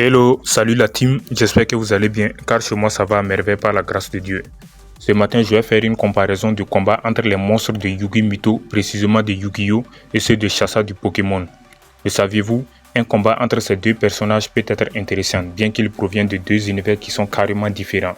Hello, salut la team, j'espère que vous allez bien car chez moi ça va à merveille par la grâce de Dieu. Ce matin je vais faire une comparaison de combat entre les monstres de Yu-Gi Mytho, précisément de Yu-Gi-Oh et ceux de Chassa du Pokémon. Le saviez-vous, un combat entre ces deux personnages peut être intéressant bien qu'ils proviennent de deux univers qui sont carrément différents.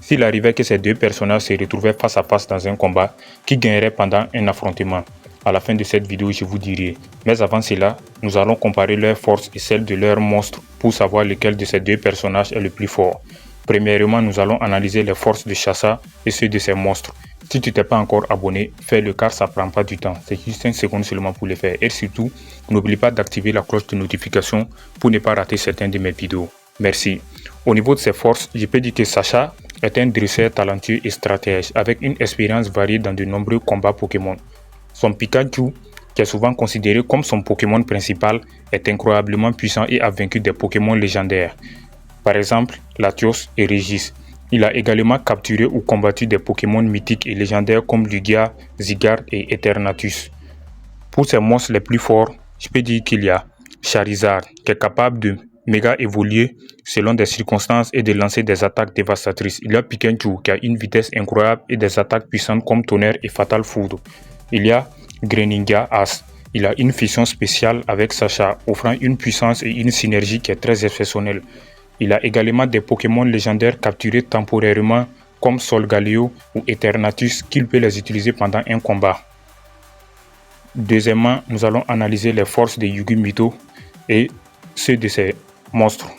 S'il arrivait que ces deux personnages se retrouvaient face à face dans un combat, qui gagnerait pendant un affrontement? À la fin de cette vidéo, je vous dirai. Mais avant cela, nous allons comparer leurs forces et celles de leurs monstres pour savoir lequel de ces deux personnages est le plus fort. Premièrement, nous allons analyser les forces de Chassa et ceux de ces monstres. Si tu t'es pas encore abonné, fais-le car ça prend pas du temps. C'est juste 1 seconde seulement pour le faire. Et surtout, n'oublie pas d'activer la cloche de notification pour ne pas rater certaines de mes vidéos. Merci. Au niveau de ses forces, je peux dire que Chassa est un dresseur talentueux et stratège avec une expérience variée dans de nombreux combats Pokémon. Son Pikachu, qui est souvent considéré comme son Pokémon principal, est incroyablement puissant et a vaincu des Pokémon légendaires. Par exemple, Latios et Régis. Il a également capturé ou combattu des Pokémon mythiques et légendaires comme Lugia, Zygarde et Eternatus. Pour ses monstres les plus forts, je peux dire qu'il y a Charizard, qui est capable de méga évoluer selon des circonstances et de lancer des attaques dévastatrices. Il y a Pikachu, qui a une vitesse incroyable et des attaques puissantes comme Tonnerre et Fatal Foudre. Il y a Greninja As. Il a une fusion spéciale avec Sacha, offrant une puissance et une synergie qui est très exceptionnelle. Il a également des Pokémon légendaires capturés temporairement comme Solgaleo ou Eternatus qu'il peut les utiliser pendant un combat. Deuxièmement, nous allons analyser les forces de Yu-Gi Mytho et ceux de ses monstres.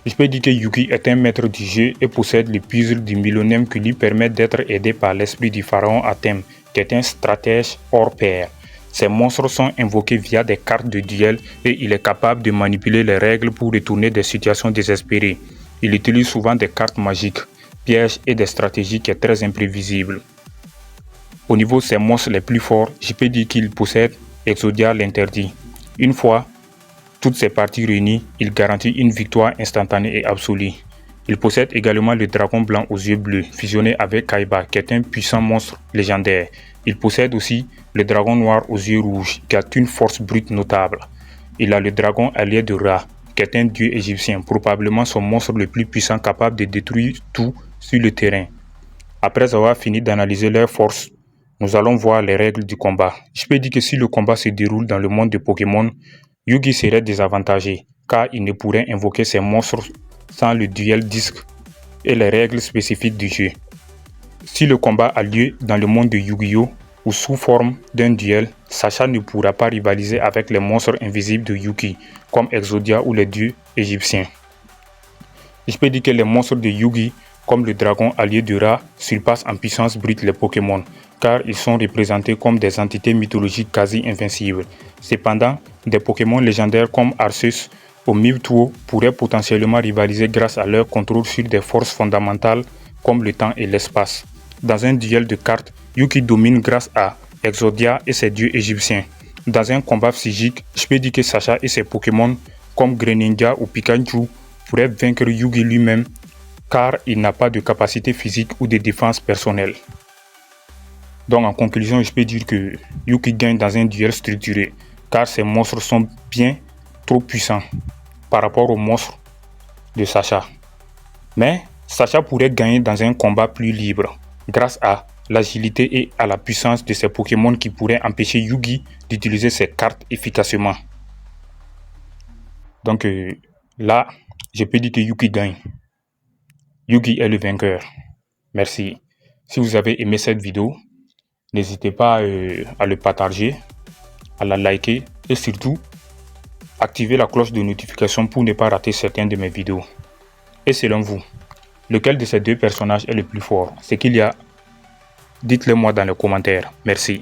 Je peux dire que Yu-Gi est un maître du jeu et possède le puzzle du millénaire qui lui permet d'être aidé par l'esprit du pharaon Atem, qui est un stratège hors pair. Ces monstres sont invoqués via des cartes de duel et il est capable de manipuler les règles pour retourner des situations désespérées. Il utilise souvent des cartes magiques, pièges et des stratégies qui sont très imprévisibles. Au niveau de ses monstres les plus forts, je peux dire qu'il possède Exodia l'interdit. Une fois toutes ces parties réunies, il garantit une victoire instantanée et absolue. Il possède également le dragon blanc aux yeux bleus, fusionné avec Kaiba, qui est un puissant monstre légendaire. Il possède aussi le dragon noir aux yeux rouges, qui a une force brute notable. Il a le dragon allié de Ra, qui est un dieu égyptien, probablement son monstre le plus puissant capable de détruire tout sur le terrain. Après avoir fini d'analyser leurs forces, nous allons voir les règles du combat. Je peux dire que si le combat se déroule dans le monde de Pokémon, Yu-Gi serait désavantagé, car il ne pourrait invoquer ses monstres sans le duel disque et les règles spécifiques du jeu. Si le combat a lieu dans le monde de Yu-Gi-Oh! Ou sous forme d'un duel, Sacha ne pourra pas rivaliser avec les monstres invisibles de Yu-Gi, comme Exodia ou les dieux égyptiens. Je peux dire que les monstres de Yu-Gi, comme le dragon allié de Ra, surpassent en puissance brute les Pokémon, car ils sont représentés comme des entités mythologiques quasi invincibles. Cependant, des Pokémon légendaires comme Arceus ou Mewtwo pourraient potentiellement rivaliser grâce à leur contrôle sur des forces fondamentales comme le temps et l'espace. Dans un duel de cartes, Yu-Gi domine grâce à Exodia et ses dieux égyptiens. Dans un combat physique, je peux dire que Sacha et ses Pokémon comme Greninja ou Pikachu pourraient vaincre Yu-Gi lui-même car il n'a pas de capacité physique ou de défense personnelle. Donc en conclusion, je peux dire que Yu-Gi gagne dans un duel structuré car ses monstres sont bien trop puissants par rapport aux monstres de Sacha. Mais Sacha pourrait gagner dans un combat plus libre grâce à l'agilité et à la puissance de ses Pokémon qui pourraient empêcher Yu-Gi d'utiliser ses cartes efficacement. Donc là, je peux dire que Yu-Gi gagne. Yu-Gi est le vainqueur. Merci. Si vous avez aimé cette vidéo, n'hésitez pas à le partager, à la liker et surtout, activez la cloche de notification pour ne pas rater certaines de mes vidéos. Et selon vous, lequel de ces deux personnages est le plus fort? C'est qu'il y a? Dites-le moi dans les commentaires. Merci.